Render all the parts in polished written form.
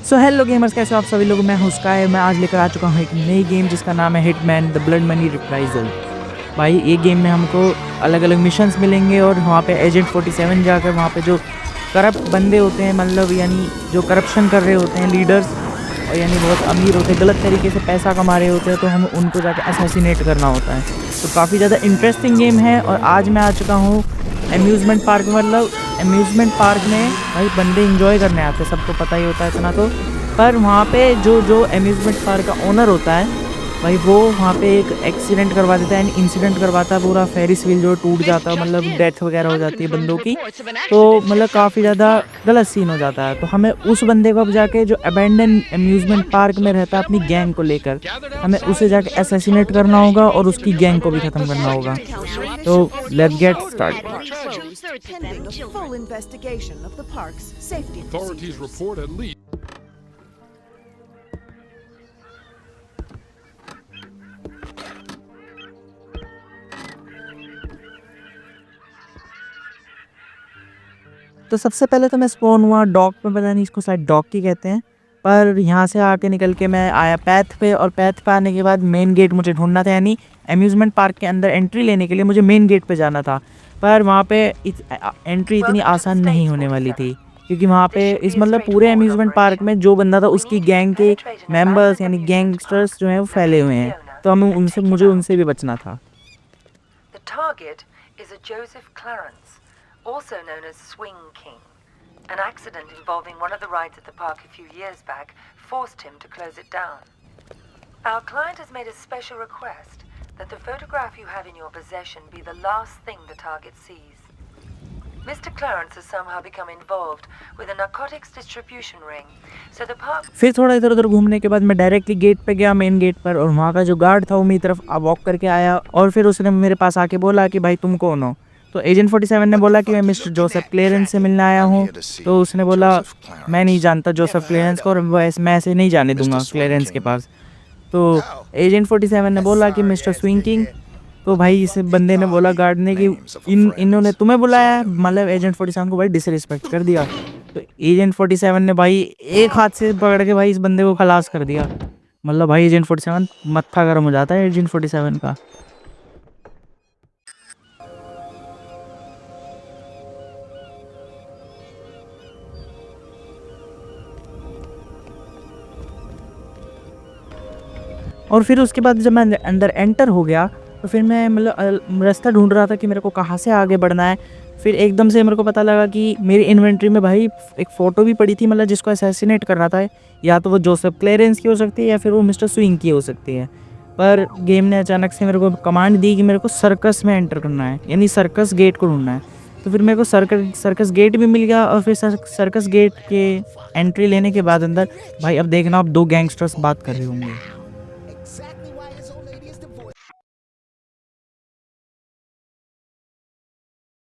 So hello gamers, कैसे हो आप सभी लोग। मैं हूं स्काई। मैं आज लेकर आ चुका हूं एक नई गेम जिसका नाम है hitman the blood money reprisal. भाई ये गेम में हमको अलग अलग मिशंस मिलेंगे और वहाँ पे एजेंट 47 जाकर वहाँ पे जो करप्ट बंदे होते हैं, मतलब यानी जो करप्शन कर रहे होते हैं लीडर्स, और यानी बहुत अमीर होते हैं, गलत तरीके से पैसा कमा रहे होते हैं, तो हम उनको जाके असैसिनेट करना होता है। तो काफ़ी ज़्यादा इंटरेस्टिंग गेम है। और आज मैं आ चुका हूँ अम्यूज़मेंट पार्क में। मतलब अम्यूज़मेंट पार्क में भाई बंदे इंजॉय करने आते हैं, सबको पता ही होता है इतना तो। पर वहाँ पे जो जो अम्यूज़मेंट पार्क का ओनर होता है भाई, वो वहाँ पे एक एक्सीडेंट करवा देता है, इंसिडेंट करवाता है, पूरा फेरिस व्हील जो टूट Miss जाता है, मतलब Justine, डेथ वगैरह हो जाती है unconfirmed बंदों की। reports of an तो accident मतलब at काफ़ी Southland ज़्यादा Park. गलत सीन हो जाता है। तो हमें उस बंदे को अब जाके, जो अबैंडन अम्यूज़मेंट पार्क Hundreds में of रहता है अपनी family गैंग को members लेकर, gathered हमें उसे outside the जाके deserted असैसिनेट tunnel करना today होगा और उसकी to गैंग को भी commemorate ख़त्म the करना होगा। security council's तो decision let's get to start. honor the tragedy. Pending a full investigation of the park's safety Authorities procedures. report at least तो सबसे पहले तो मैं स्पॉन हुआ डॉक पे, पता नहीं इसको शायद डॉक ही कहते हैं। पर यहाँ से आके निकल के मैं आया पैथ पे, और पैथ पे आने के बाद मेन गेट मुझे ढूंढना था, यानी अम्यूज़मेंट पार्क के अंदर एंट्री लेने के लिए मुझे मेन गेट पे जाना था। पर वहाँ पे एंट्री इतनी आसान नहीं होने वाली थी, क्योंकि वहाँ पे इस मतलब पूरे अम्यूज़मेंट पार्क में जो बंदा था उसकी गैंग के मेंबर्स यानी गैंगस्टर्स जो हैं वो फैले हुए हैं। तो हमें मुझे उनसे भी बचना था। The target is a Joseph Clarence, also known as Swing King. An accident involving one of the rides at the park a few years back forced him to close it down. Our client has made a special request that the photograph you have in your possession be the last thing the target sees. Mr. Clarence has somehow become involved with a narcotics distribution ring, so the park... फिर थोड़ा इधर उधर घूमने के बाद मैं directly get पे गया, मेन गेट पर, और वहाँ का जो गार्ड था वो मेरी तरफ वॉक करके आया, और फिर उसने मेरे पास आके बोला कि भाई तुम कौन हो। तो एजेंट 47 ने बोला कि मैं मिस्टर जोसेफ क्लेरेंस से मिलने आया हूँ। तो उसने बोला मैं नहीं जानता जोसेफ क्लेरेंस को, और मैं ऐसे नहीं जाने दूंगा क्लेरेंस के पास। तो एजेंट 47 ने बोला कि मिस्टर स्विंग किंग। तो भाई इस बंदे ने बोला, गार्ड ने, कि इन्होंने तुम्हें बुलाया है। मतलब एजेंट 47 को भाई डिसरिस्पेक्ट कर दिया। तो एजेंट 47 ने भाई एक हाथ से पकड़ के भाई इस बंदे को खलास कर दिया। मतलब भाई एजेंट 47 मत्था गर्म हो जाता है एजेंट 47 का। और फिर उसके बाद जब मैं अंदर एंटर हो गया, तो फिर मैं मतलब रास्ता ढूंढ रहा था कि मेरे को कहाँ से आगे बढ़ना है। फिर एकदम से मेरे को पता लगा कि मेरी इन्वेंट्री में भाई एक फ़ोटो भी पड़ी थी, मतलब जिसको असैसिनेट करना था। या तो वो जोसेफ क्लेरेंस की हो सकती है, या फिर वो मिस्टर स्विंग की हो सकती है। पर गेम ने अचानक से मेरे को कमांड दी कि मेरे को सर्कस में एंटर करना है, यानी सर्कस गेट को ढूंढना है। तो फिर मेरे को सर्कस गेट भी मिल गया। और फिर सर्कस गेट के एंट्री लेने के बाद अंदर, भाई अब देखना आप दो गैंगस्टर्स बात कर रहे होंगे। Exactly why his old lady is divorced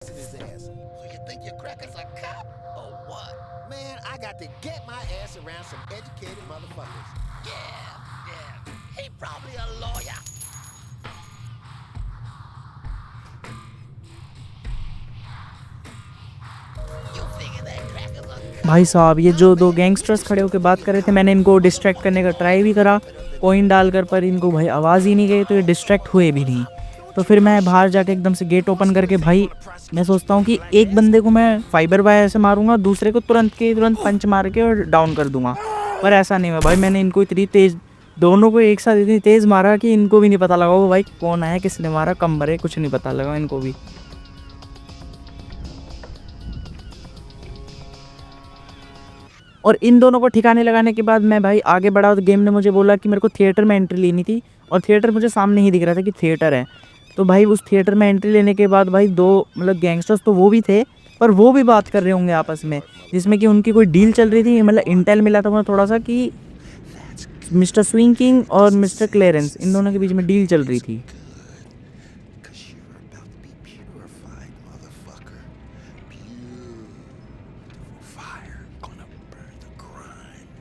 his ass. So you think your cracker's a cop or what? Man, I got to get my ass around some educated motherfuckers. Yeah. He probably a lawyer. You figure that cracker's a cop? भाई साहब ये जो दो gangsters खड़े होकर बात कर रहे थे, मैंने इनको डिस्ट्रैक्ट करने का ट्राई भी करा कॉइन डालकर, पर इनको भाई आवाज़ ही नहीं गई, तो ये डिस्ट्रैक्ट हुए भी नहीं। तो फिर मैं बाहर जाके एकदम से गेट ओपन करके, भाई मैं सोचता हूँ कि एक बंदे को मैं फाइबर वायर से मारूंगा, दूसरे को तुरंत के तुरंत पंच मार के और डाउन कर दूंगा। पर ऐसा नहीं हुआ भाई, मैंने इनको इतनी तेज़, दोनों को एक साथ इतनी तेज़ मारा कि इनको भी नहीं पता लगा वो भाई कौन है, किसने मारा, कब मरे, कुछ नहीं पता लगा इनको भी। और इन दोनों को ठिकाने लगाने के बाद मैं भाई आगे बढ़ा, तो गेम ने मुझे बोला कि मेरे को थिएटर में एंट्री लेनी थी, और थिएटर मुझे सामने ही दिख रहा था कि थिएटर है। तो भाई उस थिएटर में एंट्री लेने के बाद भाई दो मतलब गैंगस्टर्स तो वो भी थे, पर वो भी बात कर रहे होंगे आपस में, जिसमें कि उनकी कोई डील चल रही थी। मतलब इंटेल मिला था मुझे थोड़ा सा कि मिस्टर स्विंग किंग और मिस्टर क्लेरेंस, इन दोनों के बीच में डील चल रही थी। Because you're about to be purified, motherfucker. Beautiful fire gonna burn the grime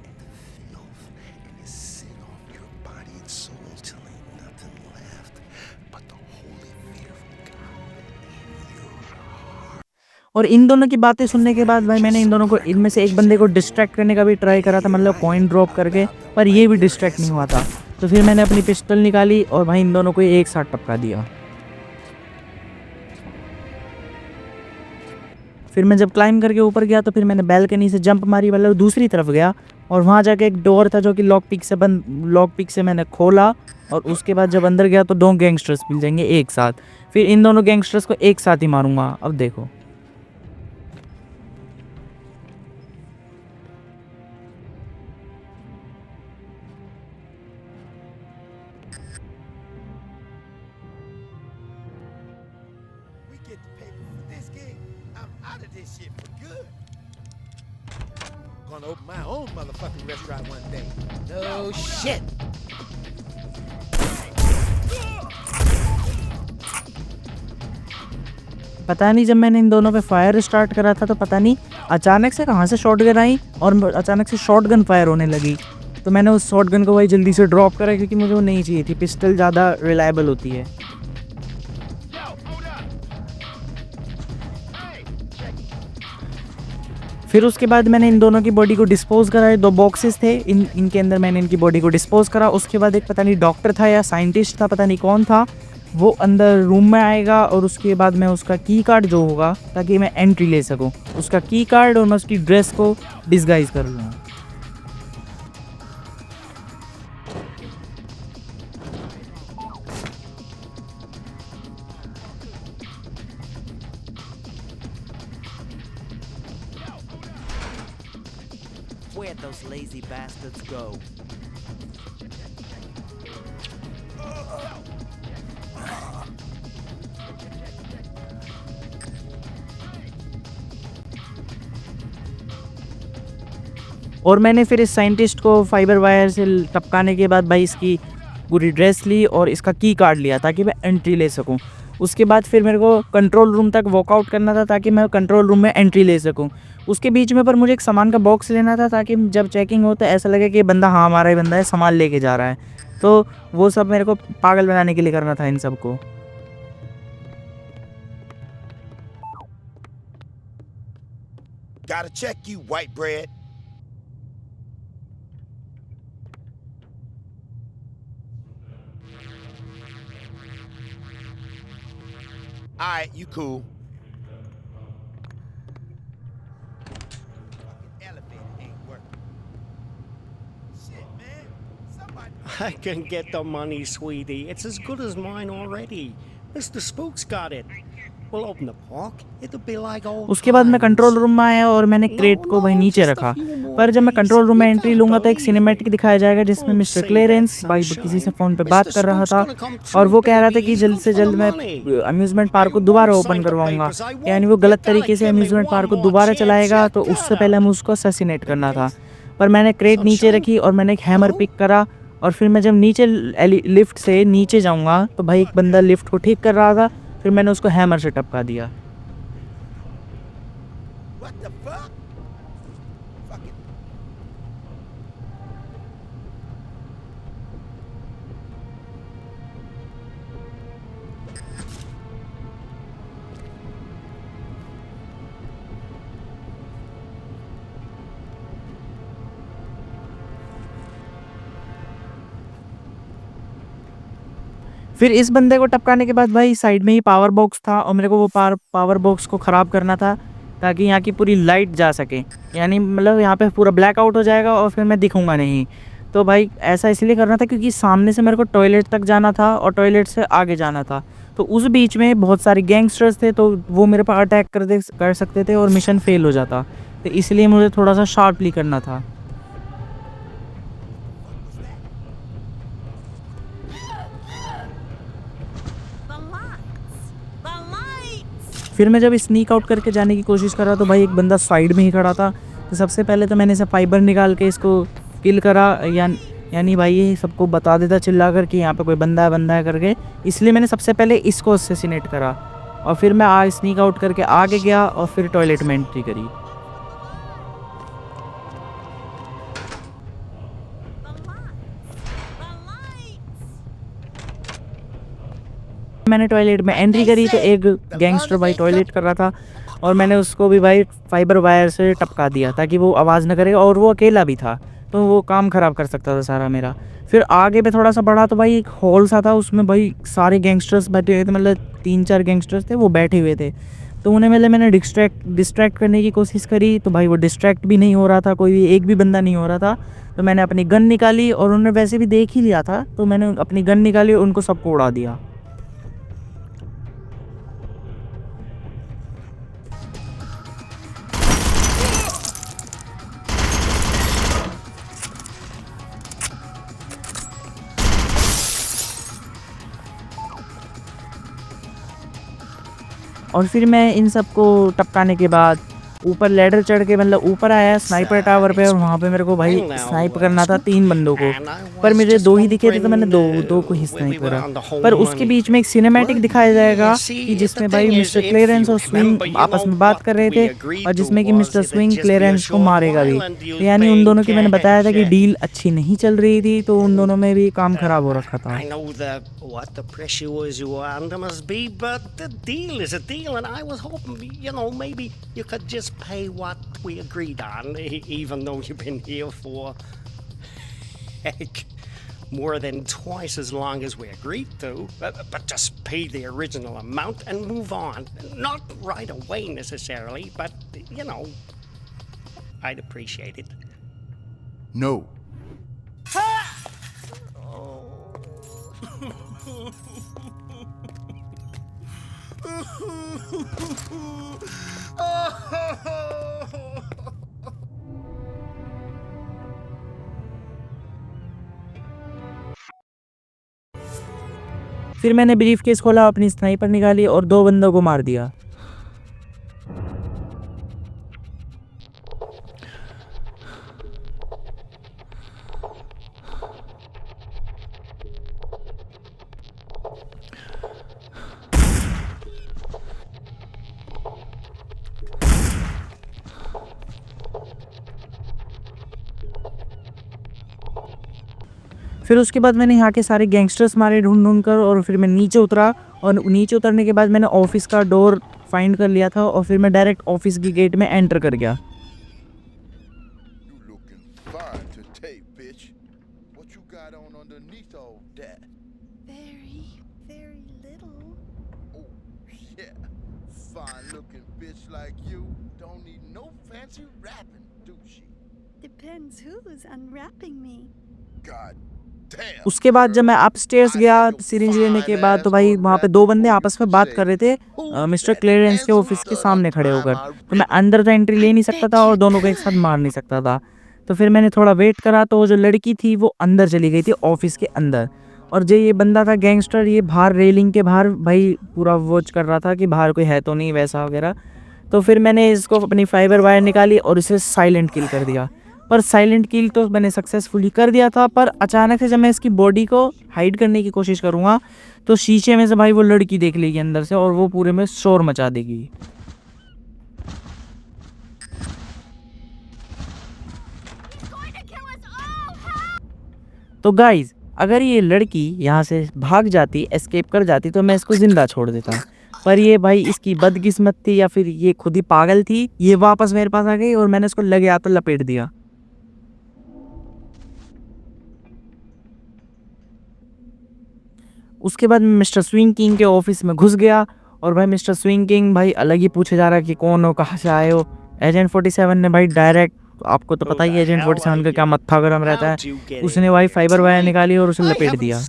and the filth and the sin off your body and soul till ain't nothing left but the holy fear of God in your heart. और इन दोनों की बातें सुनने के बाद भाई मैंने इन दोनों को, इनमें से एक बंदे को डिस्ट्रैक्ट करने का भी ट्राई करा था, मतलब कॉइन ड्रॉप करके, पर ये भी डिस्ट्रैक्ट नहीं हुआ था। तो फिर मैंने अपनी पिस्टल निकाली और भाई इन दोनों को एक साथ टपका दिया। फिर मैं जब क्लाइम करके ऊपर गया तो फिर मैंने बैल्कनी से जंप मारी, मतलब दूसरी तरफ गया और वहाँ जाके एक डोर था जो कि लॉक पिक से मैंने खोला, और उसके बाद जब अंदर गया तो 2 गैंगस्टर्स मिल जाएंगे एक साथ। फिर इन दोनों गैंगस्टर्स को एक साथ ही मारूंगा। अब देखो, We get the paper for this gig, I'm out of this shit for good. Gonna open my own motherfucking restaurant one day. No shit. पता नहीं जब मैंने इन दोनों पे फायर स्टार्ट करा था तो पता नहीं अचानक से कहाँ से शॉटगन आई और अचानक से शॉटगन फायर होने लगी। तो मैंने उस शॉटगन को भाई जल्दी से ड्रॉप करा क्योंकि मुझे वो नहीं चाहिए थी। पिस्टल ज़्यादा रिलायबल होती है। फिर उसके बाद मैंने इन दोनों की बॉडी को डिस्पोज करा। 2 बॉक्सेस थे, इनके अंदर मैंने इनकी बॉडी को डिस्पोज करा। उसके बाद एक पता नहीं डॉक्टर था या साइंटिस्ट था, पता नहीं कौन था, वो अंदर रूम में आएगा और उसके बाद मैं उसका की कार्ड जो होगा ताकि मैं एंट्री ले सकूं, उसका की कार्ड और मैं उसकी ड्रेस को डिस्गाइज कर लूँगा। Where'd those lazy bastards go? और मैंने फिर इस साइंटिस्ट को फाइबर वायर से टपकाने के बाद भाई इसकी पूरी ड्रेस ली और इसका की कार्ड लिया ताकि मैं एंट्री ले सकूं। उसके बाद फिर मेरे को कंट्रोल रूम तक वॉकआउट करना था ताकि मैं कंट्रोल रूम में एंट्री ले सकूं। उसके बीच में पर मुझे एक सामान का बॉक्स लेना था ताकि जब चेकिंग हो तो ऐसा लगे कि ये बंदा हाँ हमारा ही बंदा है, सामान लेके जा रहा है। तो वो सब मेरे को पागल बनाने के लिए करना था इन सबको। Gotta check you, white bread. Alright, you cool. Fucking elevator ain't working. Shit, man. Somebody. I can get the money, sweetie. It's as good as mine already. Mr. Spook's got it. We'll open the park. It'll be like old उसके बाद मैं times. Control room में आया और मैंने crate को वहीं नीचे रखा। पर जब मैं कंट्रोल रूम में एंट्री लूँगा तो एक सिनेमैटिक दिखाया जाएगा जिसमें मिस्टर क्लेरेंस भाई किसी से फ़ोन पे बात कर रहा था और वो कह रहा था कि जल्द से जल्द मैं अम्यूज़मेंट पार्क को दोबारा ओपन करवाऊँगा। यानी वो गलत तरीके से अम्यूज़मेंट पार्क को दोबारा चलाएगा, तो उससे पहले हमें उसको असैसिनेट करना था। पर मैंने क्रेट नीचे रखी और मैंने एक हैमर पिक करा और फिर मैं जब नीचे लिफ्ट से नीचे जाऊँगा तो भाई एक बंदा लिफ्ट को ठीक कर रहा था, फिर मैंने उसको हैमर से टपका दिया। What the fuck? Fucking. फिर इस बंदे को टपकाने के बाद भाई साइड में ही पावर बॉक्स था और मेरे को वो पावर बॉक्स को ख़राब करना था ताकि यहाँ की पूरी लाइट जा सके। यानी मतलब यहाँ पे पूरा ब्लैकआउट हो जाएगा और फिर मैं दिखूँगा नहीं। तो भाई ऐसा इसलिए करना था क्योंकि सामने से मेरे को टॉयलेट तक जाना था और टॉयलेट से आगे जाना था। तो उस बीच में बहुत सारे गैंगस्टर्स थे तो वो मेरे पर अटैक कर सकते थे और मिशन फेल हो जाता। तो इसलिए मुझे थोड़ा सा शार्पली करना था। फिर मैं जब स्नीक आउट करके जाने की कोशिश कर रहा तो भाई एक बंदा साइड में ही खड़ा था। तो सबसे पहले तो मैंने इसे फाइबर निकाल के इसको किल करा, यानी भाई ये सबको बता देता चिल्ला कर कि यहाँ पे कोई बंदा है करके। इसलिए मैंने सबसे पहले इसको असैसिनेट करा और फिर मैं स्नीक आउट करके आगे गया और फिर टॉयलेट में एंट्री करी। मैंने टॉयलेट में एंट्री करी तो एक गैंगस्टर भाई टॉयलेट कर रहा था और मैंने उसको भी भाई फाइबर वायर से टपका दिया ताकि वो आवाज़ ना करे, और वो अकेला भी था तो वो काम ख़राब कर सकता था सारा मेरा। फिर आगे पे थोड़ा सा बढ़ा तो भाई एक हॉल सा था, उसमें भाई सारे गैंगस्टर्स बैठे हुए थे, मतलब 3-4 गैंगस्टर्स थे वो बैठे हुए थे। तो उन्हें मैंने डिस्ट्रैक्ट करने की कोशिश करी, तो भाई वो डिस्ट्रैक्ट भी नहीं हो रहा था, कोई भी एक भी बंदा नहीं हो रहा था। तो मैंने अपनी गन निकाली और उन्होंने वैसे भी देख ही लिया था, तो मैंने अपनी गन निकाली और उनको सबको उड़ा दिया। और फिर मैं इन सबको टपकाने के बाद ऊपर लैडर चढ़ के मतलब ऊपर आया स्नाइपर टावर पे, और वहाँ पे मेरे को भाई स्नाइप करना था 3 बंदों को, पर मुझे 2 ही दिखे थे तो मैंने दो को ही स्नाइप करा। पर उसके बीच में एक सिनेमैटिक दिखाया जाएगा कि जिसमें भाई मिस्टर क्लेरेंस और स्विंग आपस में बात कर रहे थे, और जिसमें कि मिस्टर स्विंग क्लेरेंस को मारेगा भी। तो यानी उन दोनों की मैंने बताया था कि डील अच्छी नहीं चल रही थी, तो उन दोनों में भी काम खराब हो रखा था। I know what the pressures you are under must be, but the deal is a deal, and I was hoping, maybe you could just pay what we agreed on, even though you've been here for, heck, more than twice as long as we agreed to. But just pay the original amount and move on. Not right away necessarily, but, I'd appreciate it. No. फिर मैंने brief case खोला, अपनी sniper निकाली और 2 बंदों को मार दिया। फिर उसके बाद मैंने यहाँ के सारे गैंगस्टर्स मारे ढूंढ कर, और फिर मैं नीचे उतरा, और नीचे उतरने के बाद मैंने ऑफिस का डोर फाइंड कर लिया था, और फिर मैं डायरेक्ट ऑफिस की गेट में एंटर कर गया। You looking fine today, bitch. What you got on underneath all that? Very, very little. Oh, yeah. Fine looking bitch like you don't need no fancy wrapping, do she? Depends who's unwrapping me. God damn. उसके बाद जब मैं upstairs गया syringe लेने के बाद, तो भाई वहाँ पे 2 बंदे आपस में बात कर रहे थे मिस्टर क्लेरेंस के ऑफिस के सामने खड़े होकर। तो मैं अंदर तो एंट्री ले नहीं सकता था और दोनों को एक साथ मार नहीं सकता था। तो फिर मैंने थोड़ा वेट करा, तो वो जो लड़की थी वो अंदर चली गई थी ऑफिस के अंदर, और जो ये बंदा था गैंगस्टर, ये बाहर रेलिंग के बाहर भाई पूरा वॉच कर रहा था कि बाहर कोई है तो नहीं वैसा वगैरह। तो फिर मैंने इसको अपनी फाइबर वायर निकाली और इसे साइलेंट किल कर दिया। पर साइलेंट किल तो मैंने सक्सेसफुली कर दिया था, पर अचानक से जब मैं इसकी बॉडी को हाइड करने की कोशिश करूँगा तो शीशे में से भाई वो लड़की देख लेगी अंदर से, और वो पूरे में शोर मचा देगी। तो गाइज, अगर ये लड़की यहाँ से भाग जाती, एस्केप कर जाती, तो मैं इसको ज़िंदा छोड़ देता। पर ये भाई इसकी बदकिस्मत थी, या फिर ये खुद ही पागल थी, ये वापस मेरे पास आ गई और मैंने इसको लगे हाथ तो लपेट दिया। उसके बाद मैं मिस्टर स्विंग किंग के ऑफिस में घुस गया, और भाई मिस्टर स्विंग किंग भाई अलग ही पूछे जा रहा है कि कौन हो, कहाँ से आए हो। एजेंट 47 ने भाई डायरेक्ट, आपको तो पता ही है एजेंट 47 का क्या मत्था गरम रहता है, उसने भाई फाइबर वायर निकाली और उसे लपेट दिया।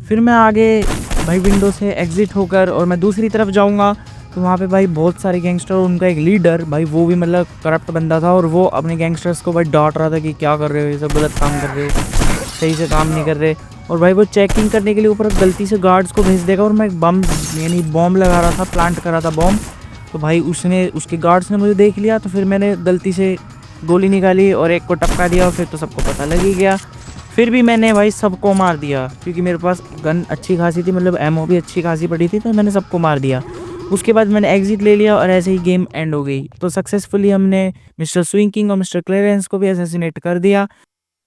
फिर मैं आगे भाई विंडो से एग्ज़िट होकर और मैं दूसरी तरफ जाऊंगा, तो वहाँ पे भाई बहुत सारे गैंगस्टर और उनका एक लीडर भाई वो भी मतलब करप्ट बंदा था, और वो अपने गैंगस्टर्स को भाई डांट रहा था कि क्या कर रहे हो, ये सब गलत काम कर रहे हो, सही से काम नहीं कर रहे। और भाई वो चेकिंग करने के लिए ऊपर गलती से गार्ड्स को भेज देगा, और मैं एक बम यानी बॉम्ब लगा रहा था, प्लांट कर रहा था बॉम्ब। तो भाई उसके गार्ड्स ने मुझे देख लिया, तो फिर मैंने गलती से गोली निकाली और एक को टपका दिया, और फिर तो सबको पता लग ही गया। फिर भी मैंने भाई सबको मार दिया, क्योंकि मेरे पास गन अच्छी खासी थी, मतलब एमओ भी अच्छी खासी पड़ी थी, तो मैंने सबको मार दिया। उसके बाद मैंने एग्जिट ले लिया और ऐसे ही गेम एंड हो गई। तो सक्सेसफुली हमने मिस्टर स्विंग किंग और मिस्टर क्लेरेंस को भी असैसिनेट कर दिया।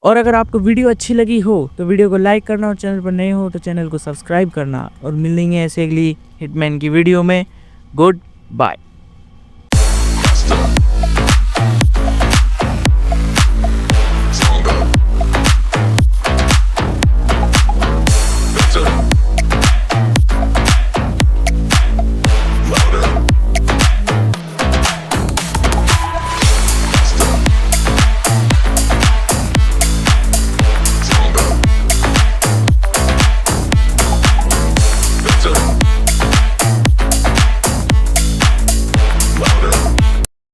और अगर आपको वीडियो अच्छी लगी हो तो वीडियो को लाइक करना, और चैनल पर नए हो तो चैनल को सब्सक्राइब करना। और मिलेंगे ऐसे अगली हिटमैन की वीडियो में। Good bye.